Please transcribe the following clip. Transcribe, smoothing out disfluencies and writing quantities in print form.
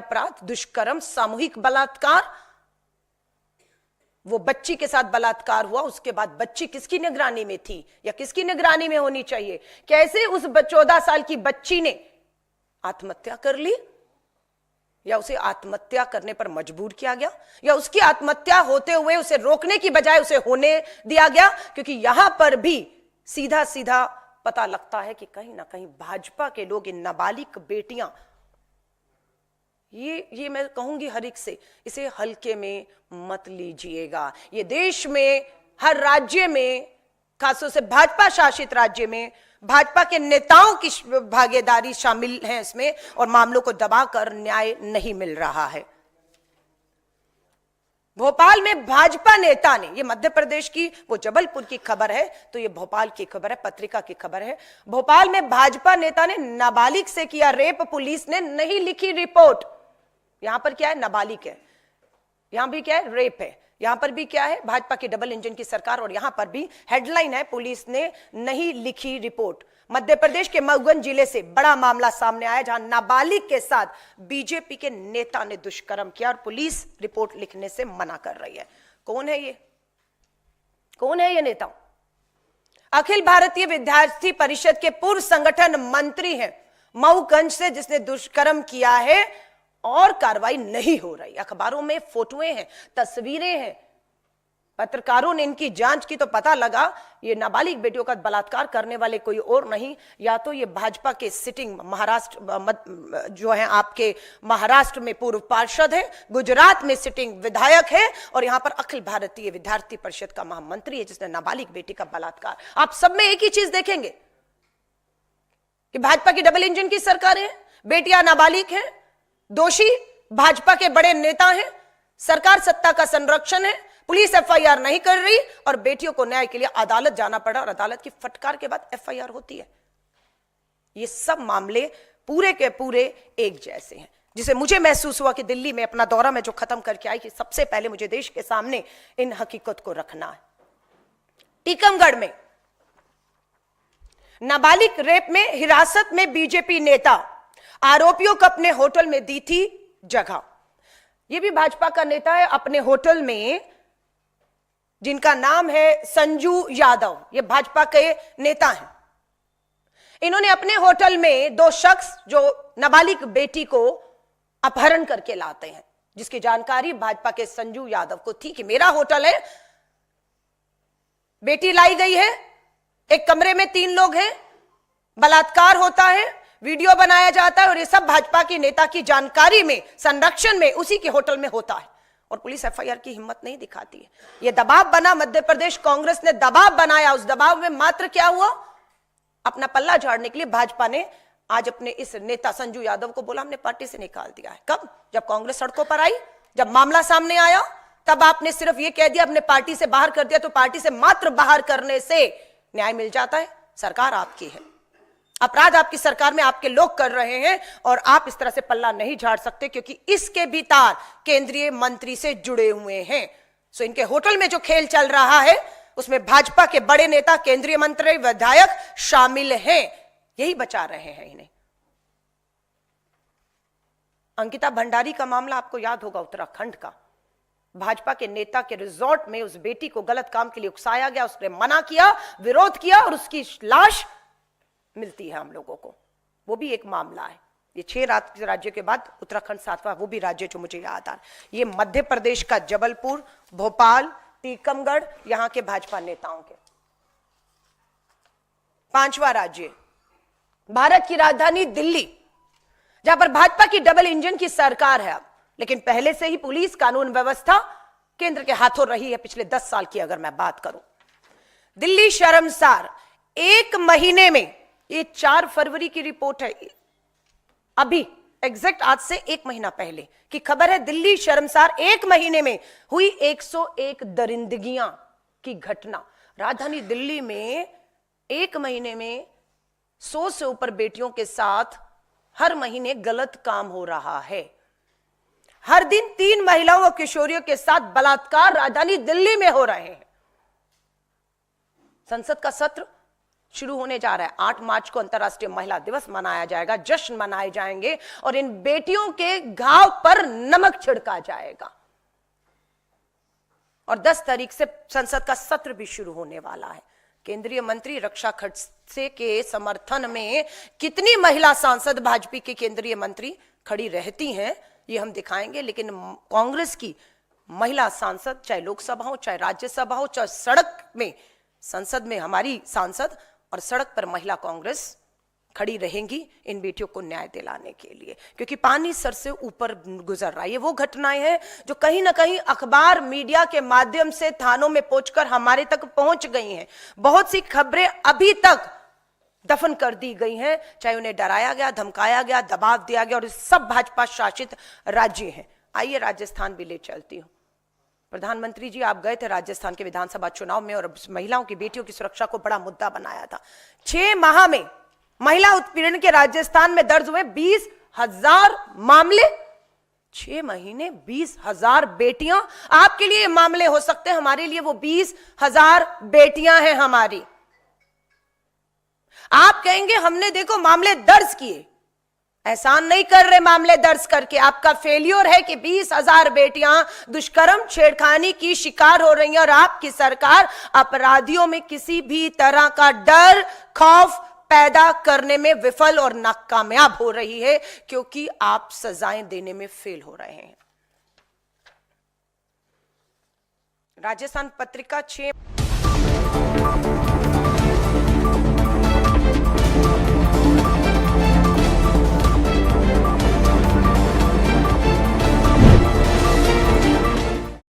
अपराध, दुष्कर्म, सामूहिक बलात्कार। वो बच्ची के साथ बलात्कार हुआ, उसके बाद बच्ची किसकी निगरानी में थी या किसकी निगरानी में होनी चाहिए? कैसे उस 14 साल की बच्ची ने आत्महत्या कर ली, या उसे आत्महत्या करने पर मजबूर किया गया, या उसकी आत्महत्या होते हुए उसे रोकने की बजाय उसे होने दिया गया? क्योंकि यहां पर भी सीधा सीधा पता लगता है कि कहीं ना कहीं भाजपा के लोग, इन नाबालिग बेटियां, ये मैं कहूंगी हर एक से, इसे हल्के में मत लीजिएगा। ये देश में हर राज्य में, खासतौर से भाजपा शासित राज्य में, भाजपा के नेताओं की भागीदारी शामिल है इसमें, और मामलों को दबाकर न्याय नहीं मिल रहा है। भोपाल में भाजपा नेता ने, ये मध्य प्रदेश की, वो जबलपुर की खबर है, तो ये भोपाल की खबर है, पत्रिका की खबर है। भोपाल में भाजपा नेता ने नाबालिग से किया रेप, पुलिस ने नहीं लिखी रिपोर्ट। यहां पर क्या है? नाबालिग है, यहां भी क्या है? रेप है। यहां पर भी क्या है? भाजपा की डबल इंजन की सरकार, और यहां पर भी हेडलाइन है, पुलिस ने नहीं लिखी रिपोर्ट। मध्य प्रदेश के मऊगंज जिले से बड़ा मामला सामने आया, जहां नाबालिग के साथ बीजेपी के नेता ने दुष्कर्म किया और पुलिस रिपोर्ट लिखने से मना कर रही है। कौन है ये? कौन है ये नेता? अखिल भारतीय विद्यार्थी परिषद के पूर्व संगठन मंत्री हैं मऊगंज से, जिसने दुष्कर्म किया है, और कार्रवाई नहीं हो रही। अखबारों में फोटोएं हैं, तस्वीरें हैं, पत्रकारों ने इनकी जांच की तो पता लगा ये नाबालिग बेटियों का बलात्कार करने वाले कोई और नहीं, या तो ये भाजपा के सिटिंग महाराष्ट्र जो है आपके महाराष्ट्र में पूर्व पार्षद है, गुजरात में सिटिंग विधायक है, और यहां पर अखिल भारतीय विद्यार्थी परिषद का महामंत्री है, जिसने नाबालिग बेटी का बलात्कार। आप सब में एक ही चीज देखेंगे कि भाजपा की डबल इंजन की सरकार है, बेटियां नाबालिग हैं, दोषी भाजपा के बड़े नेता हैं, सरकार सत्ता का संरक्षण है, पुलिस एफआईआर नहीं कर रही, और बेटियों को न्याय के लिए अदालत जाना पड़ा, और अदालत की फटकार के बाद एफआईआर होती है। ये सब मामले पूरे के पूरे एक जैसे हैं, जिसे मुझे महसूस हुआ कि दिल्ली में अपना दौरा में जो खत्म करके आई, कि सबसे पहले मुझे देश के सामने इन हकीकत को रखना है। टीकमगढ़ में नाबालिग रेप में हिरासत में बीजेपी नेता, आरोपियों को अपने होटल में दी थी जगह। यह भी भाजपा का नेता है, अपने होटल में, जिनका नाम है संजू यादव, ये भाजपा के नेता हैं। इन्होंने अपने होटल में 2 शख्स जो नाबालिग बेटी को अपहरण करके लाते हैं, जिसकी जानकारी भाजपा के संजू यादव को थी कि मेरा होटल है, बेटी लाई गई है, एक कमरे में 3 लोग हैं, बलात्कार होता है, वीडियो बनाया जाता है, और ये सब भाजपा की नेता की जानकारी में, संरक्षण में, उसी के होटल में होता है, और पुलिस एफआईआर की हिम्मत नहीं दिखाती है। यह दबाव बना, मध्य प्रदेश कांग्रेस ने दबाव बनाया। उस दबाव में मात्र क्या हुआ? अपना पल्ला झाड़ने के लिए भाजपा ने आज अपने इस नेता संजू यादव को बोला हमने पार्टी से निकाल दिया है। कब? जब कांग्रेस सड़कों पर आई, जब मामला सामने आया, तब आपने सिर्फ यह कह दिया अपने पार्टी से बाहर कर दिया, तो पार्टी से मात्र बाहर करने से न्याय मिल जाता है। सरकार आपकी है, अपराध आपकी सरकार में आपके लोग कर रहे हैं, और आप इस तरह से पल्ला नहीं झाड़ सकते, क्योंकि इसके भी तार केंद्रीय मंत्री से जुड़े हुए हैं। सो इनके होटल में जो खेल चल रहा है, उसमें भाजपा के बड़े नेता, केंद्रीय मंत्री, विधायक शामिल हैं। यही बचा रहे हैं इन्हें। अंकिता भंडारी का मामला आपको याद होगा, उत्तराखंड का। भाजपा के नेता के रिजॉर्ट में उस बेटी को गलत काम के लिए उकसाया गया, उसने मना किया, विरोध किया, और उसकी लाश मिलती है हम लोगों को। वो भी एक मामला है। ये 6 राज्यों के बाद उत्तराखंड 7वां, वो भी राज्य जो मुझे याद आ रहा है। ये मध्य प्रदेश का जबलपुर, भोपाल, टीकमगढ़, यहां के भाजपा नेताओं के। 5वां राज्य भारत की राजधानी दिल्ली, जहां पर भाजपा की डबल इंजन की सरकार है अब, लेकिन पहले से ही पुलिस, कानून व्यवस्था केंद्र के हाथों रही है पिछले 10 साल की अगर मैं बात करूं। दिल्ली शर्मसार, 1 महीने में, ये 4 फरवरी की रिपोर्ट है, अभी एग्जैक्ट आज से 1 महीना पहले की खबर है। दिल्ली शर्मसार 1 महीने में हुई 101 दरिंदगियां की घटना। राजधानी दिल्ली में 1 महीने में 100 से ऊपर बेटियों के साथ हर महीने गलत काम हो रहा है। हर दिन 3 महिलाओं और किशोरियों के साथ बलात्कार राजधानी दिल्ली में हो रहे हैं। संसद का सत्र शुरू होने जा रहा है। 8 मार्च को अंतर्राष्ट्रीय महिला दिवस मनाया जाएगा, जश्न मनाए जाएंगे और इन बेटियों के घाव पर नमक छिड़का जाएगा। और 10 तारीख से संसद का सत्र भी शुरू होने वाला है। केंद्रीय मंत्री रक्षा खर्चे के समर्थन में कितनी महिला सांसद भाजपा के केंद्रीय मंत्री खड़ी रहती हैं ये हम दिखाएंगे, लेकिन कांग्रेस की महिला सांसद, चाहे लोकसभा हो चाहे राज्यसभा हो, चाहे सड़क में, संसद में हमारी सांसद और सड़क पर महिला कांग्रेस खड़ी रहेंगी इन बेटियों को न्याय दिलाने के लिए, क्योंकि पानी सर से ऊपर गुजर रहा है। ये वो घटनाएं हैं जो कहीं ना कहीं अखबार मीडिया के माध्यम से थानों में पहुंचकर हमारे तक पहुंच गई हैं। बहुत सी खबरें अभी तक दफन कर दी गई हैं, चाहे उन्हें डराया गया, धमकाया गया, दबाव दिया गया, और सब भाजपा शासित राज्य हैं। आइए राजस्थान भी ले चलती हूं। प्रधानमंत्री जी, आप गए थे राजस्थान के विधानसभा चुनाव में और महिलाओं की, बेटियों की सुरक्षा को बड़ा मुद्दा बनाया था। 6 माह में महिला उत्पीड़न के राजस्थान में दर्ज हुए 20,000 मामले। 6 महीने 20,000 बेटियां। आपके लिए मामले हो सकते हैं, हमारे लिए वो 20,000 बेटियां हैं हमारी। आप कहेंगे हमने देखो मामले दर्ज किए, एहसान नहीं कर रहे मामले दर्ज करके। आपका फेलियर है कि 20,000 बेटियां दुष्कर्म, छेड़खानी की शिकार हो रही हैं और आपकी सरकार अपराधियों में किसी भी तरह का डर, खौफ पैदा करने में विफल और नाकामयाब हो रही है, क्योंकि आप सजाएं देने में फेल हो रहे हैं। राजस्थान पत्रिका 6